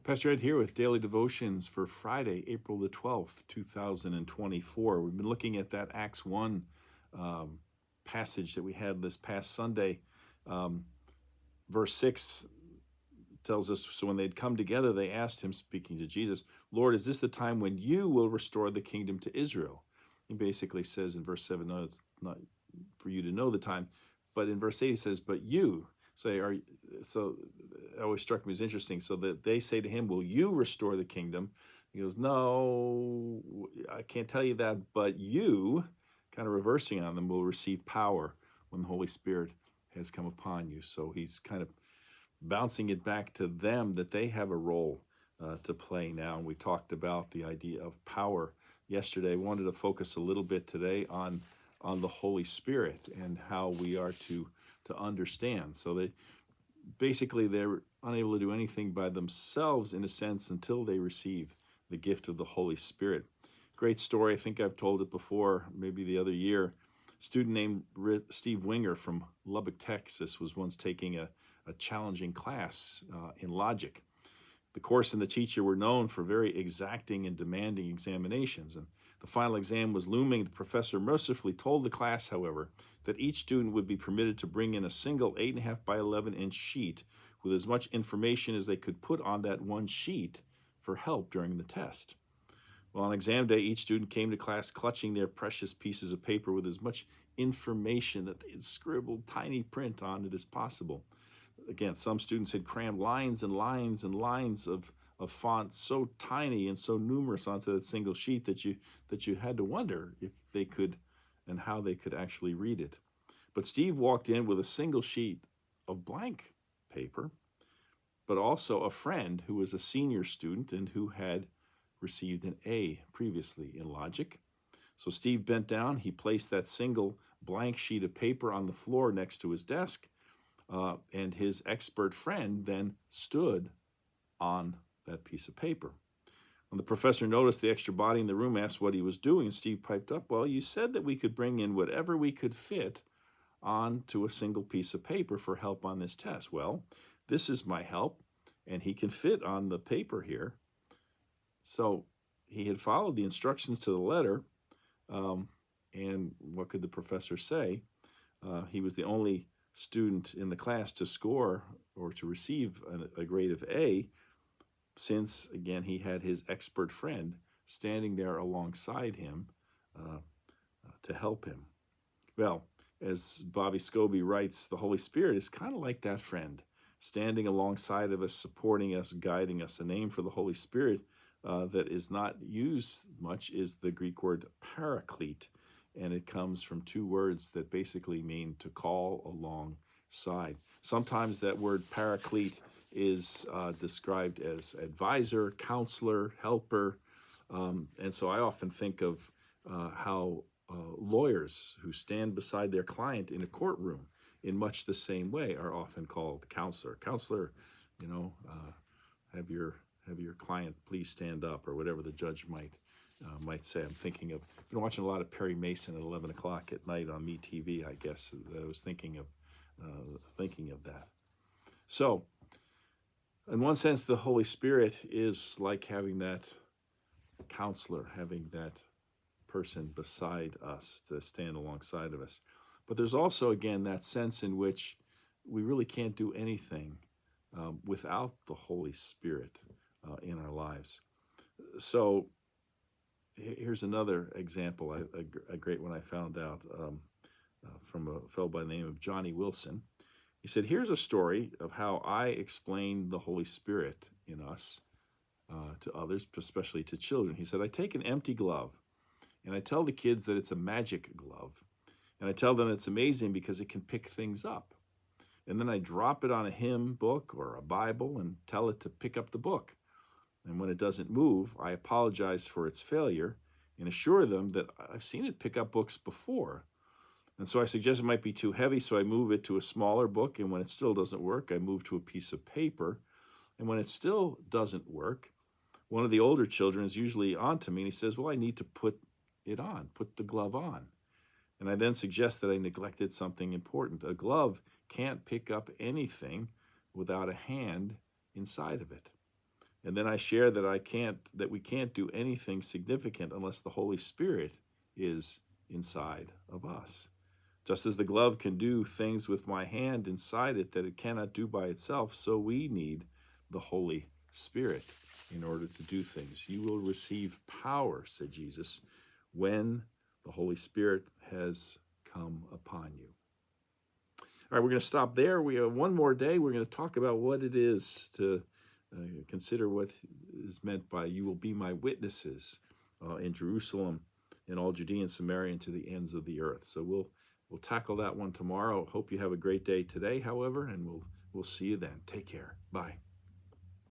Pastor Ed here with Daily Devotions for Friday, April the 12th, 2024. We've been looking at that Acts 1 passage that we had this past Sunday. Verse 6 tells us, so when they'd come together, they asked him, speaking to Jesus, Lord, is this the time when you will restore the kingdom to Israel? He basically says in verse 7, no, it's not for you to know the time. But in verse 8, he says, but you say, so it always struck me as interesting. So that they say to him, will you restore the kingdom? He goes, no, I can't tell you that, but you, kind of reversing on them, will receive power when the Holy Spirit has come upon you. So he's kind of bouncing it back to them that they have a role to play now. And we talked about the idea of power yesterday. I wanted to focus a little bit today on the Holy Spirit and how we are to understand. So they're unable to do anything by themselves, in a sense, until they receive the gift of the Holy Spirit. Great story. I think I've told it before, maybe the other year. A student named Steve Winger from Lubbock, Texas, was once taking a challenging class in logic. The course and the teacher were known for very exacting and demanding examinations, and the final exam was looming. The professor mercifully told the class, however, that each student would be permitted to bring in a single 8.5 by 11-inch sheet with as much information as they could put on that one sheet for help during the test. Well, on exam day, each student came to class clutching their precious pieces of paper with as much information that they had scribbled tiny print on it as possible. Again, some students had crammed lines and lines and lines of font so tiny and so numerous onto that single sheet that you had to wonder if they could and how they could actually read it. But Steve walked in with a single sheet of blank paper, but also a friend who was a senior student and who had received an A previously in logic. So Steve bent down, he placed that single blank sheet of paper on the floor next to his desk, and his expert friend then stood on that piece of paper. When the professor noticed the extra body in the room, asked what he was doing, Steve piped up, well, you said that we could bring in whatever we could fit onto a single piece of paper for help on this test. Well, this is my help, and he can fit on the paper here. So he had followed the instructions to the letter, and what could the professor say? He was the only student in the class to score or to receive a grade of A, since, again, he had his expert friend standing there alongside him to help him. Well, as Bobby Scobie writes, the Holy Spirit is kind of like that friend, standing alongside of us, supporting us, guiding us. A name for the Holy Spirit that is not used much is the Greek word paraclete, and it comes from two words that basically mean to call alongside. Sometimes that word paraclete is described as advisor, counselor, helper, and so I often think of how lawyers who stand beside their client in a courtroom in much the same way are often called counselor. Counselor, have your client please stand up, or whatever the judge might say. I'm thinking of, I've been watching a lot of Perry Mason at 11 o'clock at night on MeTV, I guess. I was thinking of that. So, in one sense, the Holy Spirit is like having that counselor, having that person beside us to stand alongside of us. But there's also, again, that sense in which we really can't do anything without the Holy Spirit in our lives. So here's another example, a great one I found out from a fellow by the name of Johnny Wilson. He said, here's a story of how I explain the Holy Spirit in us to others, especially to children. He said, I take an empty glove and I tell the kids that it's a magic glove. And I tell them it's amazing because it can pick things up. And then I drop it on a hymn book or a Bible and tell it to pick up the book. And when it doesn't move, I apologize for its failure and assure them that I've seen it pick up books before. And so I suggest it might be too heavy, so I move it to a smaller book. And when it still doesn't work, I move to a piece of paper. And when it still doesn't work, one of the older children is usually on to me and he says, well, I need to put it on, put the glove on. And I then suggest that I neglected something important. A glove can't pick up anything without a hand inside of it. And then I share that we can't do anything significant unless the Holy Spirit is inside of us. Just as the glove can do things with my hand inside it that it cannot do by itself, so we need the Holy Spirit in order to do things. You will receive power, said Jesus, when the Holy Spirit has come upon you. All right, we're going to stop there. We have one more day. We're going to talk about what it is to consider what is meant by you will be my witnesses in Jerusalem, in all Judea and Samaria, and to the ends of the earth. So we'll tackle that one tomorrow. Hope you have a great day today, however, and we'll see you then. Take care. Bye.